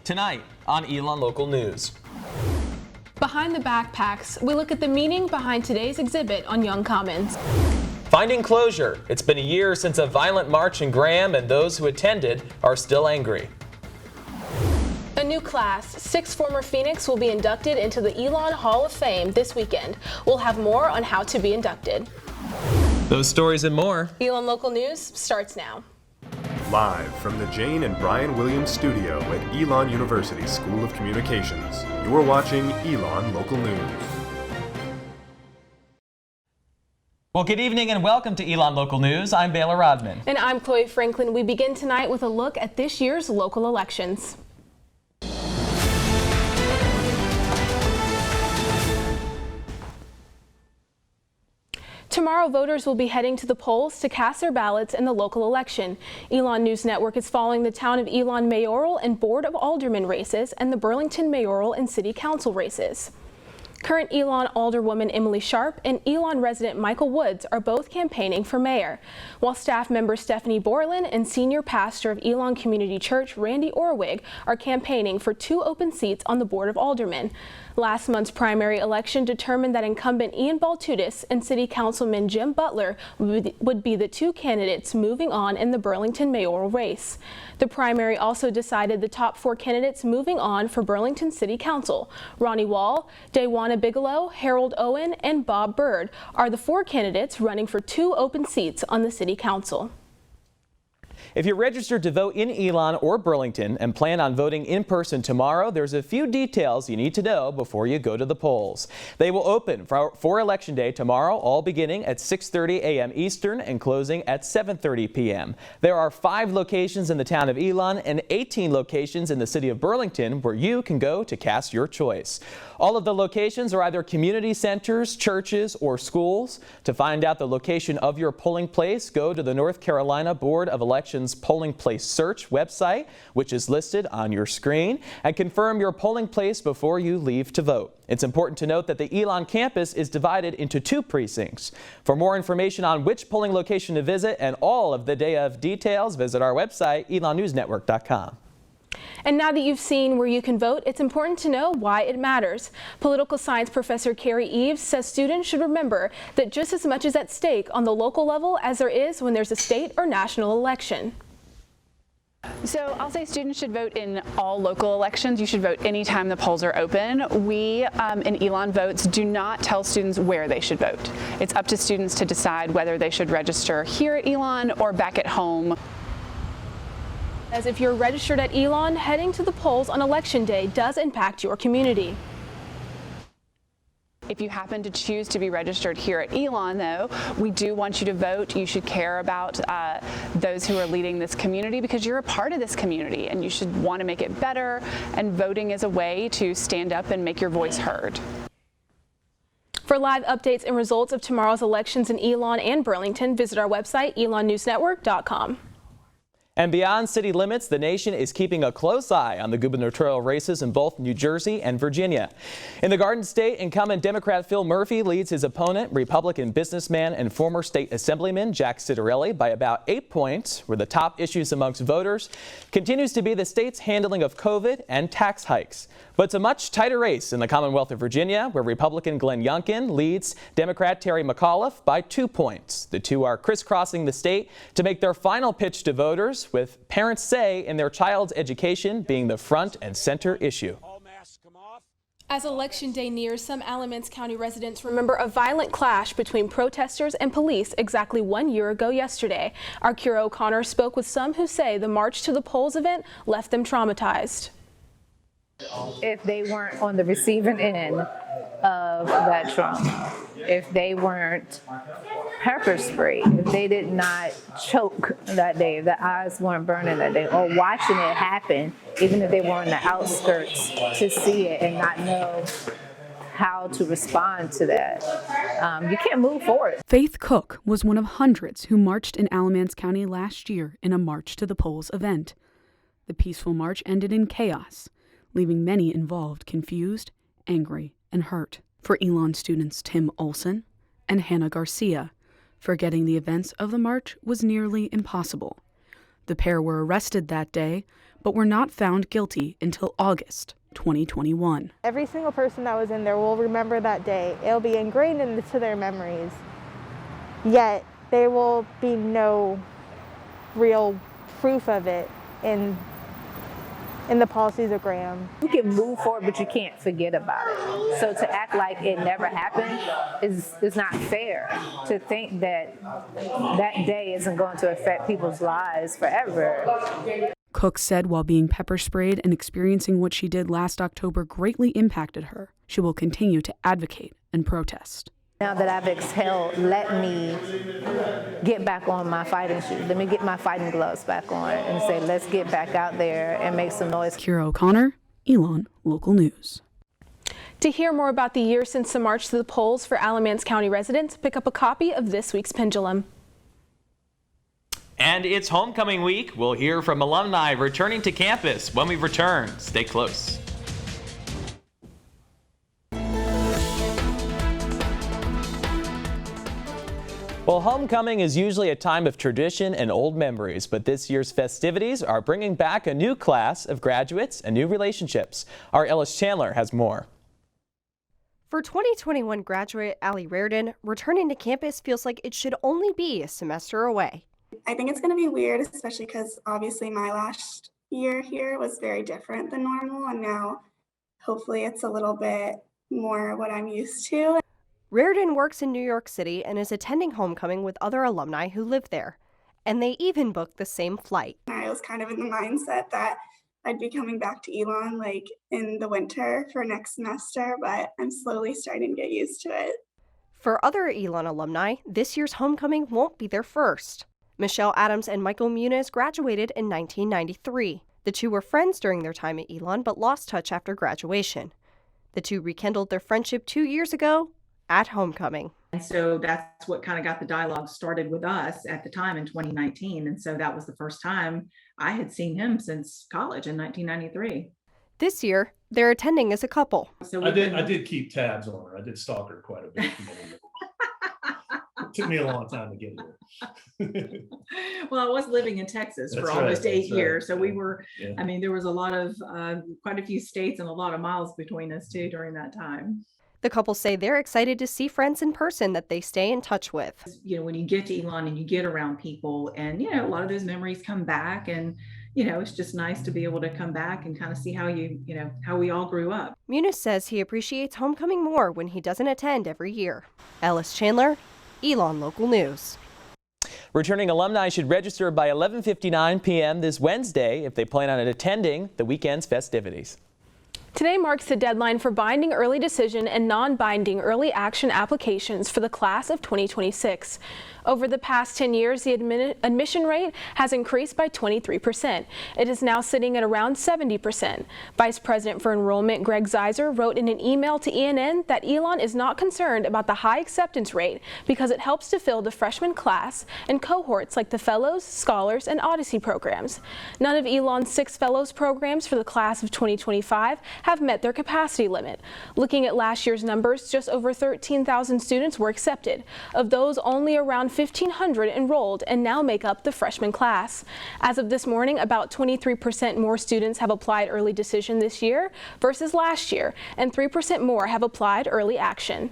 tonight on Elon Local News. Behind the backpacks, we look at the meaning behind today's exhibit on Young Commons. Finding closure. It's been a year since a violent march in Graham, and those who attended are still angry. A new class, 6 former Phoenix will be inducted into the Elon Hall of Fame this weekend. We'll have more on how to be inducted. Those stories and more. Elon Local News starts now. Live from the Jane and Brian Williams studio at Elon University School of Communications, you are watching Elon Local News. Well, good evening and welcome to Elon Local News. I'm Baylor Rodman. And I'm Chloe Franklin. We begin tonight with a look at this year's local elections. Tomorrow, voters will be heading to the polls to cast their ballots in the local election. Elon News Network is following the town of Elon mayoral and Board of Aldermen races and the Burlington mayoral and city council races. Current Elon Alderwoman Emily Sharp and Elon resident Michael Woods are both campaigning for mayor, while staff member Stephanie Borland and senior pastor of Elon Community Church Randy Orwig are campaigning for 2 open seats on the Board of Aldermen. Last month's primary election determined that incumbent Ian Baltudis and City Councilman Jim Butler would be the 2 candidates moving on in the Burlington mayoral race. The primary also decided the top 4 candidates moving on for Burlington City Council. Ronnie Wall, Daywana Bigelow, Harold Owen, and Bob Bird are the 4 candidates running for 2 open seats on the City Council. If you're registered to vote in Elon or Burlington and plan on voting in person tomorrow, there's a few details you need to know before you go to the polls. They will open for Election Day tomorrow, all beginning at 6:30 a.m. Eastern and closing at 7:30 p.m. There are 5 locations in the town of Elon and 18 locations in the city of Burlington where you can go to cast your choice. All of the locations are either community centers, churches, or schools. To find out the location of your polling place, go to the North Carolina Board of Elections Polling Place Search website, which is listed on your screen, and confirm your polling place before you leave to vote. It's important to note that the Elon campus is divided into 2 precincts. For more information on which polling location to visit and all of the day of details, visit our website, elonnewsnetwork.com. And now that you've seen where you can vote, it's important to know why it matters. Political science professor Carrie Eves says students should remember that just as much is at stake on the local level as there is when there's a state or national election. So I'll say students should vote in all local elections. You should vote anytime the polls are open. We in Elon Votes do not tell students where they should vote. It's up to students to decide whether they should register here at Elon or back at home. As if you're registered at Elon, heading to the polls on Election Day does impact your community. If you happen to choose to be registered here at Elon, though, we do want you to vote. You should care about those who are leading this community because you're a part of this community and you should want to make it better, and voting is a way to stand up and make your voice heard. For live updates and results of tomorrow's elections in Elon and Burlington, visit our website, elonnewsnetwork.com. And beyond city limits, the nation is keeping a close eye on the gubernatorial races in both New Jersey and Virginia. In the Garden State, incumbent Democrat Phil Murphy leads his opponent, Republican businessman and former state assemblyman Jack Citarelli, by about 8 points, where the top issues amongst voters continues to be the state's handling of COVID and tax hikes. But it's a much tighter race in the Commonwealth of Virginia, where Republican Glenn Youngkin leads Democrat Terry McAuliffe by 2 points. The two are crisscrossing the state to make their final pitch to voters, with parents' say in their child's education being the front and center issue. As Election Day nears, some Alamance County residents remember a violent clash between protesters and police exactly 1 year ago yesterday. Our Kira O'Connor spoke with some who say the March to the Polls event left them traumatized. If they weren't on the receiving end of that trauma, if they weren't pepper sprayed, if they did not choke that day, if the eyes weren't burning that day, or watching it happen, even if they were on the outskirts to see it and not know how to respond to that, you can't move forward. Faith Cook was one of hundreds who marched in Alamance County last year in a March to the Polls event. The peaceful march ended in chaos, leaving many involved confused, angry, and hurt. For Elon students Tim Olson and Hannah Garcia, forgetting the events of the march was nearly impossible. The pair were arrested that day, but were not found guilty until August 2021. Every single person that was in there will remember that day. It'll be ingrained into their memories, yet there will be no real proof of it in the policies of Graham. You can move forward, but you can't forget about it. So to act like it never happened is not fair. To think that that day isn't going to affect people's lives forever. Cook said while being pepper sprayed and experiencing what she did last October greatly impacted her, she will continue to advocate and protest. Now that I've exhaled, let me get back on my fighting shoes. Let me get my fighting gloves back on and say, let's get back out there and make some noise. Kira O'Connor, Elon Local News. To hear more about the year since the march to the polls for Alamance County residents, pick up a copy of this week's Pendulum. And it's homecoming week. We'll hear from alumni returning to campus when we return. Stay close. Well, homecoming is usually a time of tradition and old memories, but this year's festivities are bringing back a new class of graduates and new relationships. Our Ellis Chandler has more. For 2021 graduate Allie Reardon, returning to campus feels like it should only be a semester away. I think it's going to be weird, especially because obviously my last year here was very different than normal, and now hopefully it's a little bit more what I'm used to. Reardon works in New York City and is attending homecoming with other alumni who live there, and they even booked the same flight. I was kind of in the mindset that I'd be coming back to Elon in the winter for next semester, but I'm slowly starting to get used to it. For other Elon alumni, this year's homecoming won't be their first. Michelle Adams and Michael Muniz graduated in 1993. The two were friends during their time at Elon but lost touch after graduation. The two rekindled their friendship 2 years ago at homecoming. And so that's what kind of got the dialogue started with us at the time in 2019. And so that was the first time I had seen him since college in 1993. This year, they're attending as a couple. So I did keep tabs on her. I did stalk her quite a bit. It took me a long time to get here. Well, I was living in Texas for almost 8 years. So we were, I mean, there was a lot of, quite a few states and a lot of miles between us too during that time. The couple say they're excited to see friends in person that they stay in touch with. You know, when you get to Elon and you get around people and, you know, a lot of those memories come back and, you know, it's just nice to be able to come back and kind of see how how we all grew up. Muniz says he appreciates homecoming more when he doesn't attend every year. Ellis Chandler, Elon Local News. Returning alumni should register by 11:59 p.m. this Wednesday if they plan on attending the weekend's festivities. Today marks the deadline for binding early decision and non-binding early action applications for the class of 2026. Over the past 10 years, the admission rate has increased by 23%. It is now sitting at around 70%. Vice President for Enrollment Greg Zeiser wrote in an email to ENN that Elon is not concerned about the high acceptance rate because it helps to fill the freshman class and cohorts like the Fellows, Scholars, and Odyssey programs. None of Elon's 6 Fellows programs for the class of 2025 have met their capacity limit. Looking at last year's numbers, just over 13,000 students were accepted. Of those, only around 1,500 enrolled and now make up the freshman class. As of this morning, about 23% more students have applied early decision this year versus last year, and 3% more have applied early action.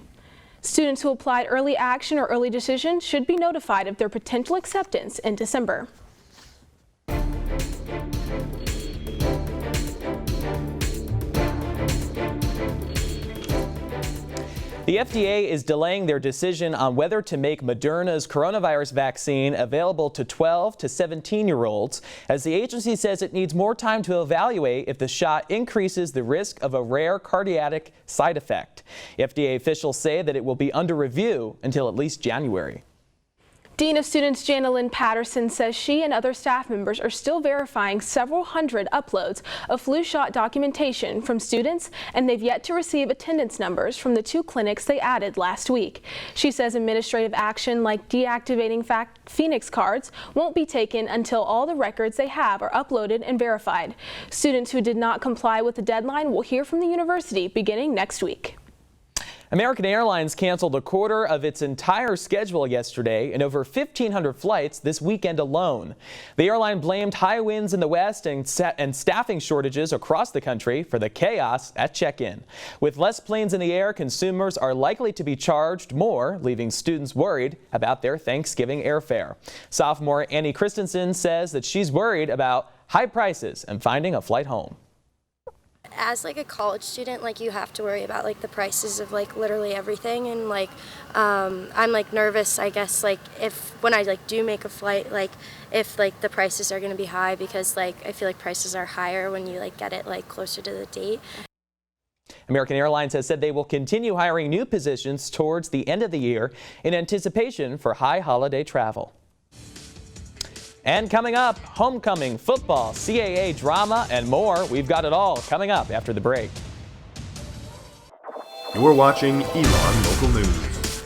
Students who applied early action or early decision should be notified of their potential acceptance in December. The FDA is delaying their decision on whether to make Moderna's coronavirus vaccine available to 12 to 17-year-olds, as the agency says it needs more time to evaluate if the shot increases the risk of a rare cardiac side effect. FDA officials say that it will be under review until at least January. Dean of Students Jenna Patterson says she and other staff members are still verifying several hundred uploads of flu shot documentation from students, and they've yet to receive attendance numbers from the 2 clinics they added last week. She says administrative action like deactivating Phoenix cards won't be taken until all the records they have are uploaded and verified. Students who did not comply with the deadline will hear from the university beginning next week. American Airlines canceled a quarter of its entire schedule yesterday and over 1,500 flights this weekend alone. The airline blamed high winds in the west and staffing shortages across the country for the chaos at check-in. With less planes in the air, consumers are likely to be charged more, leaving students worried about their Thanksgiving airfare. Sophomore Annie Christensen says that she's worried about high prices and finding a flight home. As like a college student, like you have to worry about like the prices of like literally everything, and like I'm like nervous, I guess, like if when I like do make a flight, like if like the prices are going to be high, because like I feel like prices are higher when you like get it like closer to the date. American Airlines has said they will continue hiring new positions towards the end of the year in anticipation for high holiday travel. And coming up, homecoming, football, CAA drama, and more. We've got it all coming up after the break. You're watching Elon Local News.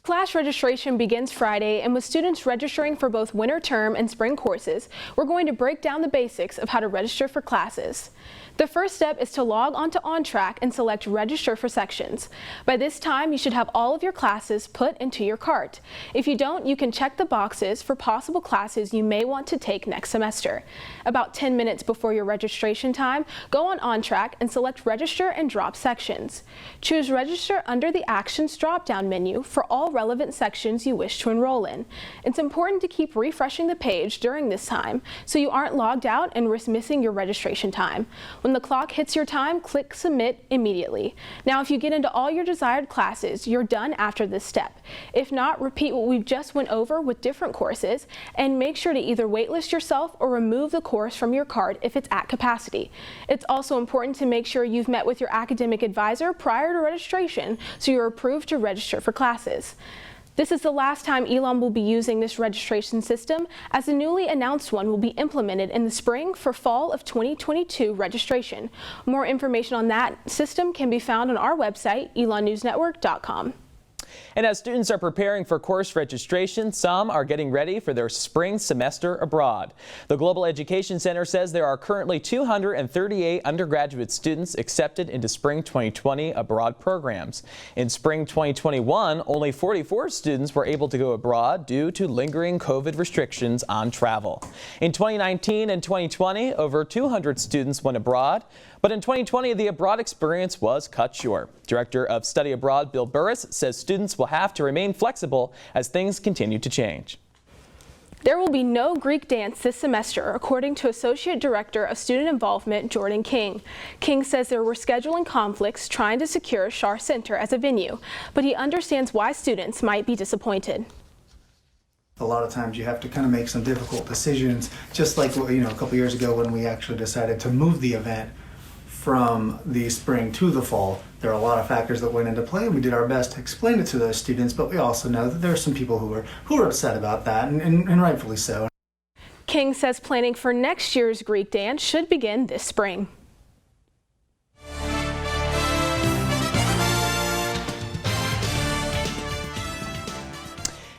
Class registration begins Friday, and with students registering for both winter term and spring courses, we're going to break down the basics of how to register for classes. The first step is to log onto OnTrack and select Register for Sections. By this time, you should have all of your classes put into your cart. If you don't, you can check the boxes for possible classes you may want to take next semester. About 10 minutes before your registration time, go on OnTrack and select Register and Drop Sections. Choose Register under the Actions drop-down menu for all relevant sections you wish to enroll in. It's important to keep refreshing the page during this time so you aren't logged out and risk missing your registration time. When the clock hits your time, click Submit immediately. Now, if you get into all your desired classes, you're done after this step. If not, repeat what we just went over with different courses, and make sure to either waitlist yourself or remove the course from your cart if it's at capacity. It's also important to make sure you've met with your academic advisor prior to registration so you're approved to register for classes. This is the last time Elon will be using this registration system, as the newly announced one will be implemented in the spring for fall of 2022 registration. More information on that system can be found on our website, elonnewsnetwork.com. And as students are preparing for course registration, some are getting ready for their spring semester abroad. The Global Education Center says there are currently 238 undergraduate students accepted into spring 2020 abroad programs. In spring 2021, only 44 students were able to go abroad due to lingering COVID restrictions on travel. In 2019 and 2020, over 200 students went abroad. But in 2020, the abroad experience was cut short. Director of Study Abroad Bill Burris says students will have to remain flexible as things continue to change. There will be no Greek dance this semester, according to Associate Director of Student Involvement Jordan King. King says there were scheduling conflicts trying to secure Shar Center as a venue, but he understands why students might be disappointed. A lot of times you have to kind of make some difficult decisions, just like a couple years ago when we actually decided to move the event from the spring to the fall. There are a lot of factors that went into play. We did our best to explain it to those students, but we also know that there are some people who are upset about that, and rightfully so. King says planning for next year's Greek dance should begin this spring.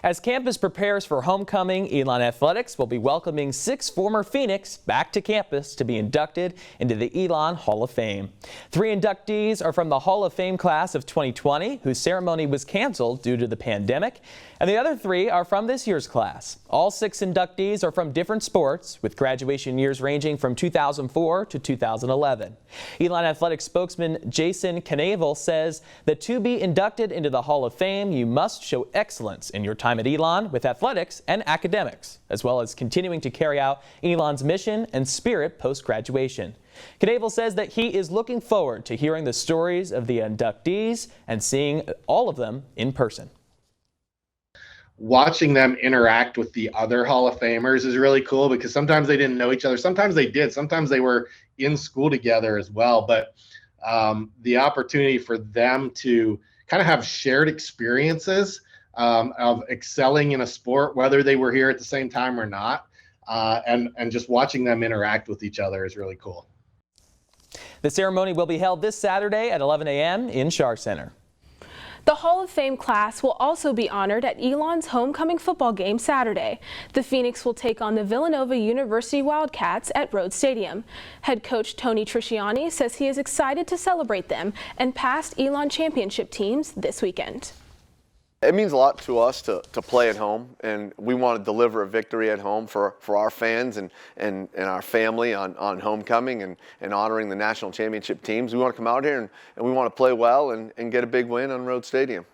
As campus prepares for homecoming, Elon Athletics will be welcoming 6 former Phoenix back to campus to be inducted into the Elon Hall of Fame. 3 inductees are from the Hall of Fame class of 2020, whose ceremony was canceled due to the pandemic, and the other 3 are from this year's class. All 6 inductees are from different sports, with graduation years ranging from 2004 to 2011. Elon Athletics spokesman Jason Knavel says that to be inducted into the Hall of Fame, you must show excellence in your time at Elon with athletics and academics, as well as continuing to carry out Elon's mission and spirit post-graduation. Knavel says that he is looking forward to hearing the stories of the inductees and seeing all of them in person. Watching them interact with the other Hall of Famers is really cool, because sometimes they didn't know each other. Sometimes they did. Sometimes they were in school together as well. But the opportunity for them to kind of have shared experiences of excelling in a sport, whether they were here at the same time or not, and just watching them interact with each other is really cool. The ceremony will be held this Saturday at 11 a.m. in Shar Center. The Hall of Fame class will also be honored at Elon's homecoming football game Saturday. The Phoenix will take on the Villanova University Wildcats at Rhodes Stadium. Head coach Tony Trisciani says he is excited to celebrate them and past Elon championship teams this weekend. It means a lot to us to play at home, and we want to deliver a victory at home for our fans and our family on homecoming and honoring the national championship teams. We want to come out here and we want to play well and get a big win on Rhodes Stadium.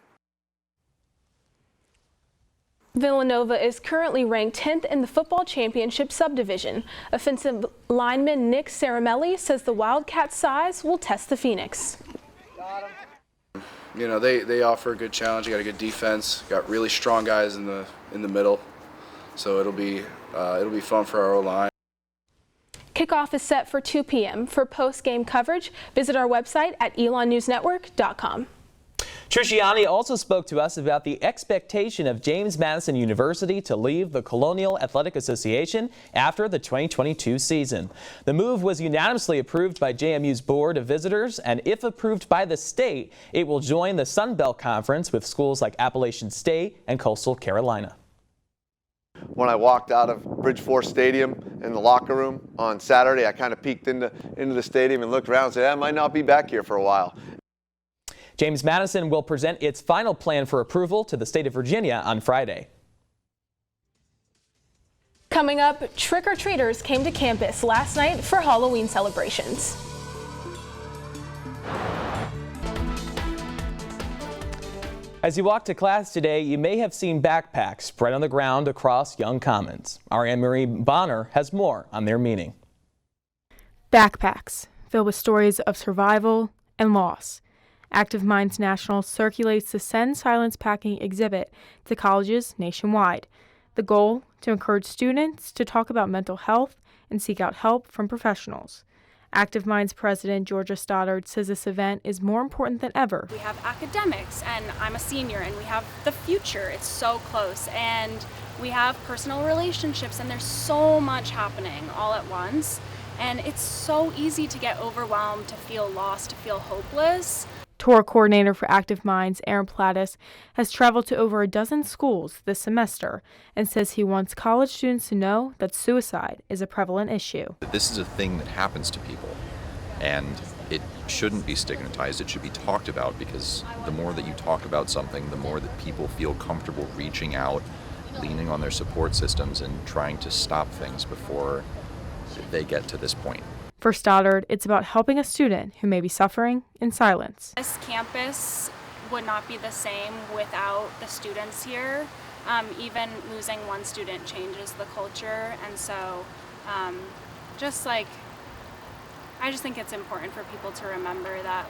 Villanova is currently ranked 10th in the football championship subdivision. Offensive lineman Nick Caramelli says the Wildcats' size will test the Phoenix. You know, they offer a good challenge. You got a good defense, got really strong guys in the middle, so it'll be fun for our O-line. Kickoff is set for 2 p.m. For post-game coverage, visit our website at elonnewsnetwork.com. Trisciani also spoke to us about the expectation of James Madison University to leave the Colonial Athletic Association after the 2022 season. The move was unanimously approved by JMU's Board of Visitors, and if approved by the state, it will join the Sun Belt Conference with schools like Appalachian State and Coastal Carolina. When I walked out of Bridgeforth Stadium in the locker room on Saturday, I kind of peeked into the stadium and looked around and said, I might not be back here for a while. James Madison will present its final plan for approval to the state of Virginia on Friday. Coming up, trick-or-treaters came to campus last night for Halloween celebrations. As you walk to class today, you may have seen backpacks spread on the ground across Young Commons. Our Anne-Marie Bonner has more on their meaning. Backpacks filled with stories of survival and loss. Active Minds National circulates the Send Silence Packing exhibit to colleges nationwide. The goal, to encourage students to talk about mental health and seek out help from professionals. Active Minds President Georgia Stoddard says this event is more important than ever. We have academics, and I'm a senior, and we have the future. It's so close, and we have personal relationships, and there's so much happening all at once. And it's so easy to get overwhelmed, to feel lost, to feel hopeless. Tour coordinator for Active Minds, Aaron Plattis, has traveled to over a dozen schools this semester and says he wants college students to know that suicide is a prevalent issue. This is a thing that happens to people, and it shouldn't be stigmatized. It should be talked about, because the more that you talk about something, the more that people feel comfortable reaching out, leaning on their support systems, and trying to stop things before they get to this point. For Stoddard, it's about helping a student who may be suffering in silence. This campus would not be the same without the students here. Even losing one student changes the culture, and so I just think it's important for people to remember that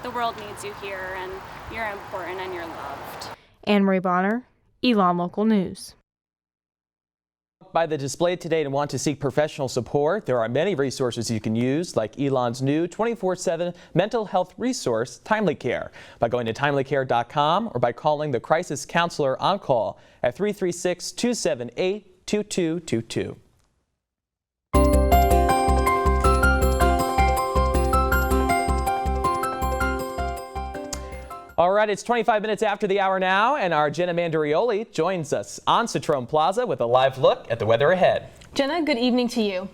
the world needs you here, and you're important and you're loved. Anne-Marie Bonner, Elon Local News. By the display today and want to seek professional support, there are many resources you can use, like Elon's new 24/7 mental health resource, Timely Care, by going to timelycare.com or by calling the crisis counselor on call at 336-278-2222. All right, it's 25 minutes after the hour now, and our Jenna Manderioli joins us on Citroen Plaza with a live look at the weather ahead. Jenna, good evening to you.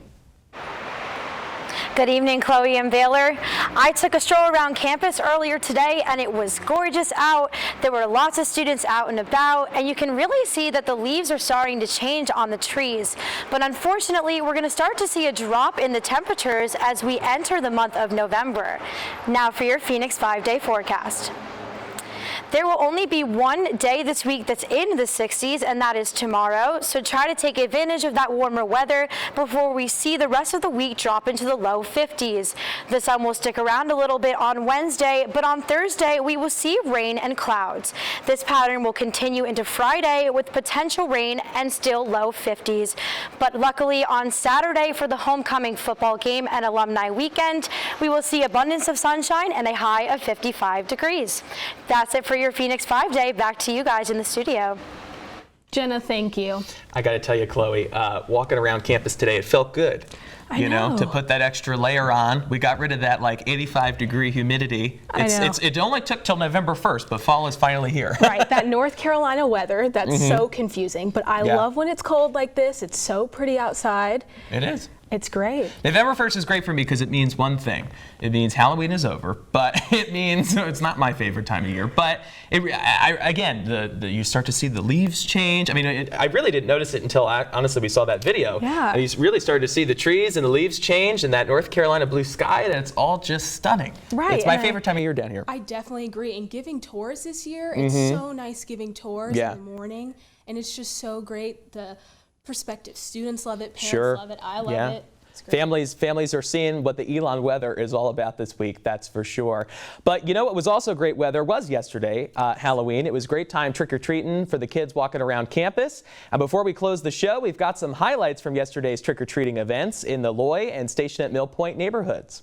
Good evening, Chloe and Baylor. I took a stroll around campus earlier today, and it was gorgeous out. There were lots of students out and about, and you can really see that the leaves are starting to change on the trees. But unfortunately, we're going to start to see a drop in the temperatures as we enter the month of November. Now for your Phoenix 5-day forecast. There will only be one day this week that's in the 60s, and that is tomorrow. So try to take advantage of that warmer weather before we see the rest of the week drop into the low 50s. The sun will stick around a little bit on Wednesday, but on Thursday we will see rain and clouds. This pattern will continue into Friday with potential rain and still low 50s. But luckily on Saturday for the homecoming football game and alumni weekend, we will see abundance of sunshine and a high of 55 degrees. That's it for your Phoenix 5-day. Back to you guys in the studio. Jenna, thank you. I got to tell you, Chloe, walking around campus today, it felt good. You know, to put that extra layer on. We got rid of that like 85-degree humidity. It only took till November 1st, but fall is finally here. Right, that North Carolina weather, that's so confusing. But I love when it's cold like this. It's so pretty outside. It is. It's great. November 1st is great for me because it means one thing. It means Halloween is over, but it means it's not my favorite time of year. But again, you start to see the leaves change. I mean, I really didn't notice it until honestly we saw that video. Yeah. And you really started to see the trees and the leaves change and that North Carolina blue sky, and it's all just stunning. Right. It's my favorite time of year down here. I definitely agree. And giving tours this year, it's so nice giving tours in the morning, and it's just so great. The prospective students love it, parents love it, I love it. Families are seeing what the Elon weather is all about this week, that's for sure. But you know what was also great weather was yesterday, Halloween. It was great time trick-or-treating for the kids walking around campus. And before we close the show, we've got some highlights from yesterday's trick-or-treating events in the Loy and Station at Mill Point neighborhoods.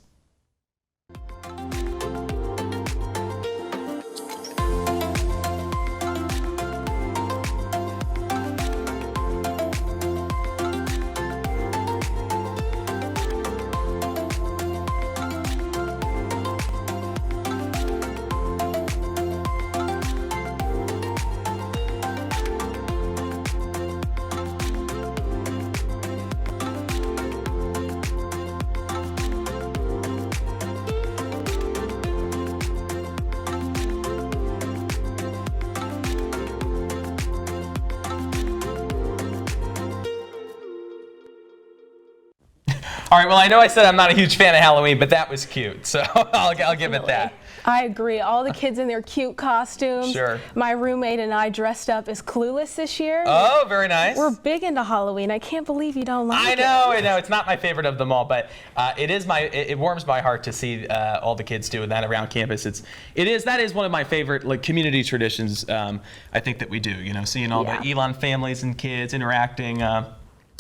All right, well, I know I said I'm not a huge fan of Halloween, but that was cute, so I'll give it that. I agree. All the kids in their cute costumes. Sure. My roommate and I dressed up as Clueless this year. Oh, very nice. We're big into Halloween. I can't believe you don't like it. I know. It's not my favorite of them all, but it warms my heart to see all the kids doing that around campus. That is one of my favorite community traditions. I think that we do. You know, seeing all the Elon families and kids interacting.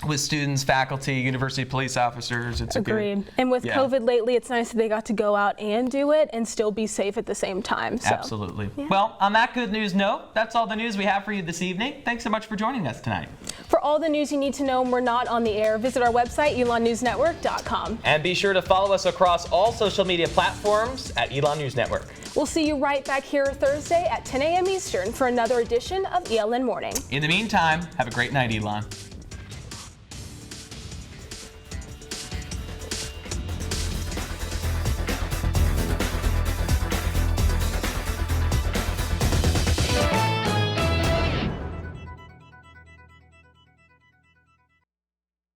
With students, faculty, university police officers. It's Agreed. And with COVID lately, it's nice that they got to go out and do it and still be safe at the same time. So. Absolutely. Yeah. Well, on that good news note, that's all the news we have for you this evening. Thanks so much for joining us tonight. For all the news you need to know when we're not on the air, visit our website, elonnewsnetwork.com. And be sure to follow us across all social media platforms at Elon News Network. We'll see you right back here Thursday at 10 a.m. Eastern for another edition of ELN Morning. In the meantime, have a great night, Elon.